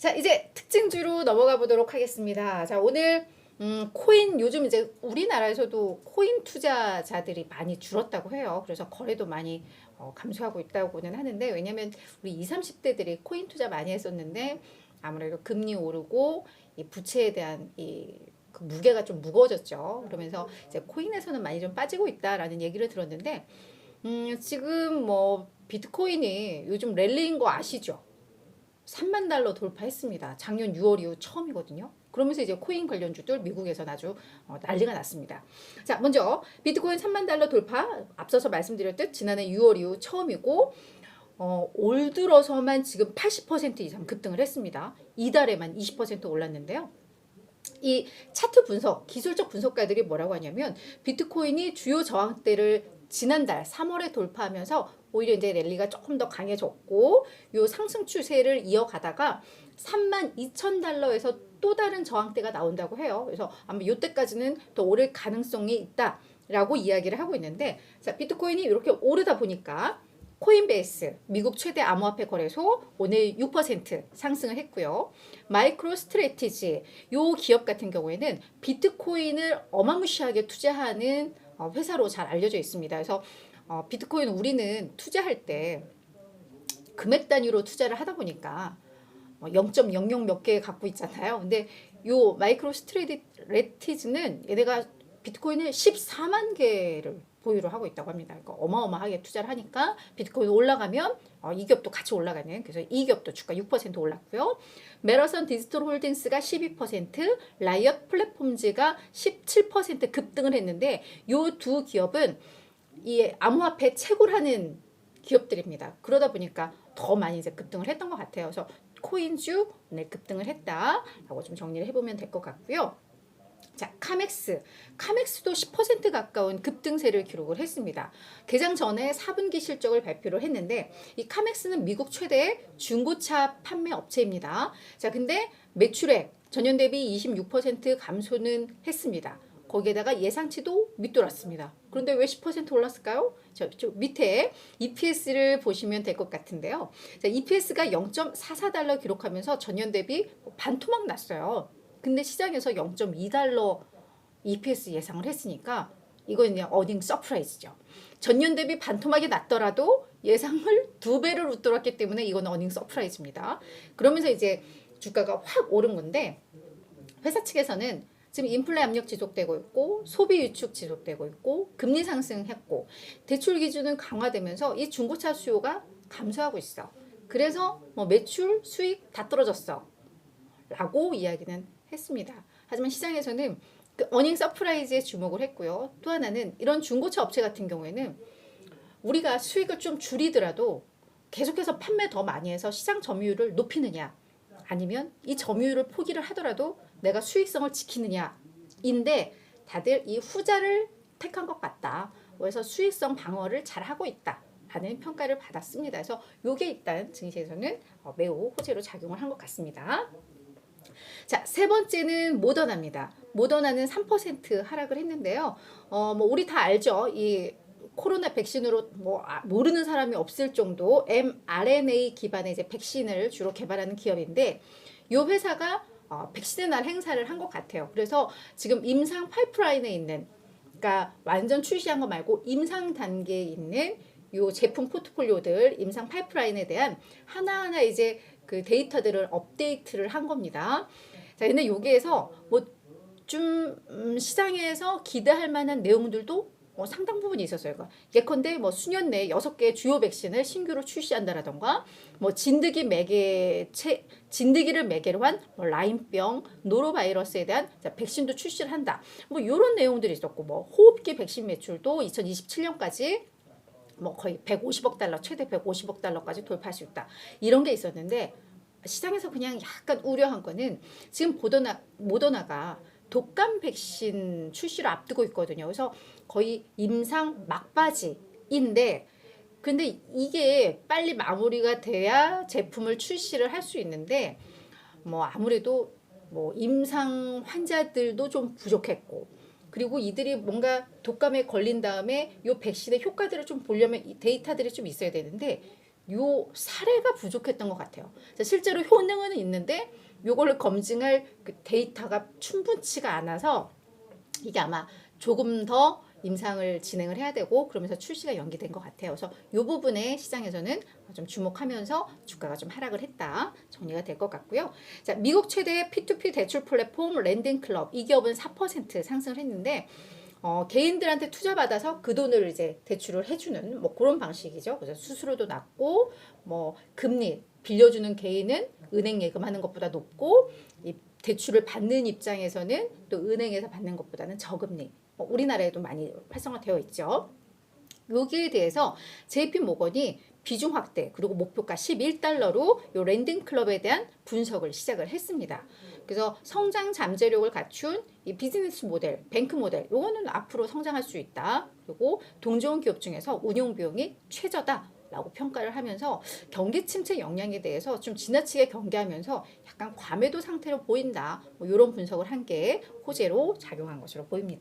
자, 이제 특징주로 넘어가 보도록 하겠습니다. 자, 오늘 코인 요즘 이제 우리나라에서도 코인 투자자들이 많이 줄었다고 해요. 그래서 거래도 많이 감소하고 있다고는 하는데 왜냐면 우리 20, 30대들이 코인 투자 많이 했었는데 아무래도 금리 오르고 이 부채에 대한 그 무게가 좀 무거워졌죠. 그러면서 이제 코인에서는 많이 좀 빠지고 있다라는 얘기를 들었는데 지금 뭐 비트코인이 요즘 랠리인 거 아시죠? 3만 달러 돌파했습니다. 작년 6월 이후 처음이거든요. 그러면서 이제 코인 관련주들 미국에서는 아주 난리가 났습니다. 자, 먼저 비트코인 3만 달러 돌파 앞서서 말씀드렸듯 지난해 6월 이후 처음이고 올 들어서만 지금 80% 이상 급등을 했습니다. 이달에만 20% 올랐는데요. 이 차트 분석, 기술적 분석가들이 뭐라고 하냐면 비트코인이 주요 저항대를 지난달 3월에 돌파하면서 오히려 이제 랠리가 조금 더 강해졌고 요 상승 추세를 이어가다가 32,000달러에서 또 다른 저항대가 나온다고 해요. 그래서 아마 이때까지는 더 오를 가능성이 있다라고 이야기를 하고 있는데 자, 비트코인이 이렇게 오르다 보니까 코인베이스 미국 최대 암호화폐 거래소 오늘 6% 상승을 했고요. 마이크로 스트래티지 요 기업 같은 경우에는 비트코인을 어마무시하게 투자하는 회사로 잘 알려져 있습니다. 그래서 비트코인 우리는 투자할 때 금액 단위로 투자를 하다 보니까 0.00 몇 개 갖고 있잖아요. 근데 요 마이크로 스트래티지는 얘네가 비트코인을 14만 개를 보유를 하고 있다고 합니다. 그러니까 어마어마하게 투자를 하니까 비트코인 올라가면 이 기업도 같이 올라가는 그래서 이 기업도 주가 6% 올랐고요. 메러선 디지털 홀딩스가 12%, 라이엇 플랫폼즈가 17% 급등을 했는데 요 두 기업은 이 암호화폐 채굴하는 기업들입니다. 그러다 보니까 더 많이 이제 급등을 했던 것 같아요. 그래서 코인주 네, 급등을 했다라고 좀 정리를 해보면 될 것 같고요. 자, 카맥스도 10% 가까운 급등세를 기록을 했습니다. 개장 전에 4분기 실적을 발표를 했는데 이 카맥스는 미국 최대 중고차 판매 업체입니다. 자, 근데 매출액 전년 대비 26% 감소는 했습니다. 거기에다가 예상치도 밑돌았습니다. 그런데 왜 10% 올랐을까요? 저 밑에 EPS를 보시면 될 것 같은데요. 자, EPS가 0.44달러 기록하면서 전년 대비 반토막 났어요. 근데 시장에서 0.2달러 EPS 예상을 했으니까 이건 그냥 어닝 서프라이즈죠. 전년 대비 반토막이 났더라도 예상을 2배를 웃돌았기 때문에 이건 어닝 서프라이즈입니다. 그러면서 이제 주가가 확 오른 건데 회사 측에서는 지금 인플레 압력 지속되고 있고 소비 위축 지속되고 있고 금리 상승했고 대출 기준은 강화되면서 이 중고차 수요가 감소하고 있어. 그래서 뭐 매출 수익 다 떨어졌어 라고 이야기는 했습니다. 하지만 시장에서는 그 어닝 서프라이즈에 주목을 했고요. 또 하나는 이런 중고차 업체 같은 경우에는 우리가 수익을 좀 줄이더라도 계속해서 판매 더 많이 해서 시장 점유율을 높이느냐 아니면 이 점유율을 포기를 하더라도 내가 수익성을 지키느냐인데 다들 이 후자를 택한 것 같다. 그래서 수익성 방어를 잘 하고 있다. 라는 평가를 받았습니다. 그래서 이게 일단 증시에서는 매우 호재로 작용을 한 것 같습니다. 자, 세 번째는 모더나입니다. 모더나는 3% 하락을 했는데요. 뭐 우리 다 알죠. 이 코로나 백신으로 뭐 모르는 사람이 없을 정도 mRNA 기반의 이제 백신을 주로 개발하는 기업인데 이 회사가 백신의 날 행사를 한 것 같아요. 그래서 지금 임상 파이프라인에 있는 그러니까 완전 출시한 거 말고 임상 단계에 있는 요 제품 포트폴리오들 임상 파이프라인에 대한 하나하나 이제 그 데이터들을 업데이트를 한 겁니다. 자, 근데 여기에서 뭐 좀 시장에서 기대할 만한 내용들도 상당 부분이 있었어요. 그러니까 예컨대 뭐 수년 내에 6개의 주요 백신을 신규로 출시한다라던가 뭐 진드기를 매개로 한 뭐 라임병, 노로바이러스에 대한 백신도 출시를 한다. 뭐 이런 내용들이 있었고 뭐 호흡기 백신 매출도 2027년까지 뭐 거의 150억 달러, 최대 150억 달러까지 돌파할 수 있다. 이런 게 있었는데 시장에서 그냥 약간 우려한 거는 지금 모더나가 독감 백신 출시를 앞두고 있거든요. 그래서 거의 임상 막바지인데 근데 이게 빨리 마무리가 돼야 제품을 출시를 할 수 있는데 뭐 아무래도 뭐 임상 환자들도 좀 부족했고 그리고 이들이 뭔가 독감에 걸린 다음에 이 백신의 효과들을 좀 보려면 이 데이터들이 좀 있어야 되는데 요 사례가 부족했던 것 같아요. 자, 실제로 효능은 있는데 요거를 검증할 그 데이터가 충분치가 않아서 이게 아마 조금 더 임상을 진행을 해야 되고 그러면서 출시가 연기된 것 같아요. 그래서 이 부분에 시장에서는 좀 주목하면서 주가가 좀 하락을 했다 정리가 될 것 같고요. 자, 미국 최대 P2P 대출 플랫폼 랜딩클럽 이 기업은 4% 상승을 했는데 개인들한테 투자 받아서 그 돈을 이제 대출을 해주는 뭐 그런 방식이죠. 그래서 수수료도 낮고 뭐 금리 빌려주는 개인은 은행 예금하는 것보다 높고 이 대출을 받는 입장에서는 또 은행에서 받는 것보다는 저금리. 우리나라에도 많이 활성화되어 있죠. 여기에 대해서 JP 모건이 비중 확대 그리고 목표가 11달러로 요 랜딩 클럽에 대한 분석을 시작을 했습니다. 그래서 성장 잠재력을 갖춘 이 비즈니스 모델, 뱅크 모델 요거는 앞으로 성장할 수 있다. 그리고 동종 기업 중에서 운용 비용이 최저다. 라고 평가를 하면서 경기 침체 영향에 대해서 좀 지나치게 경계하면서 약간 과매도 상태로 보인다. 뭐 이런 분석을 한 게 호재로 작용한 것으로 보입니다.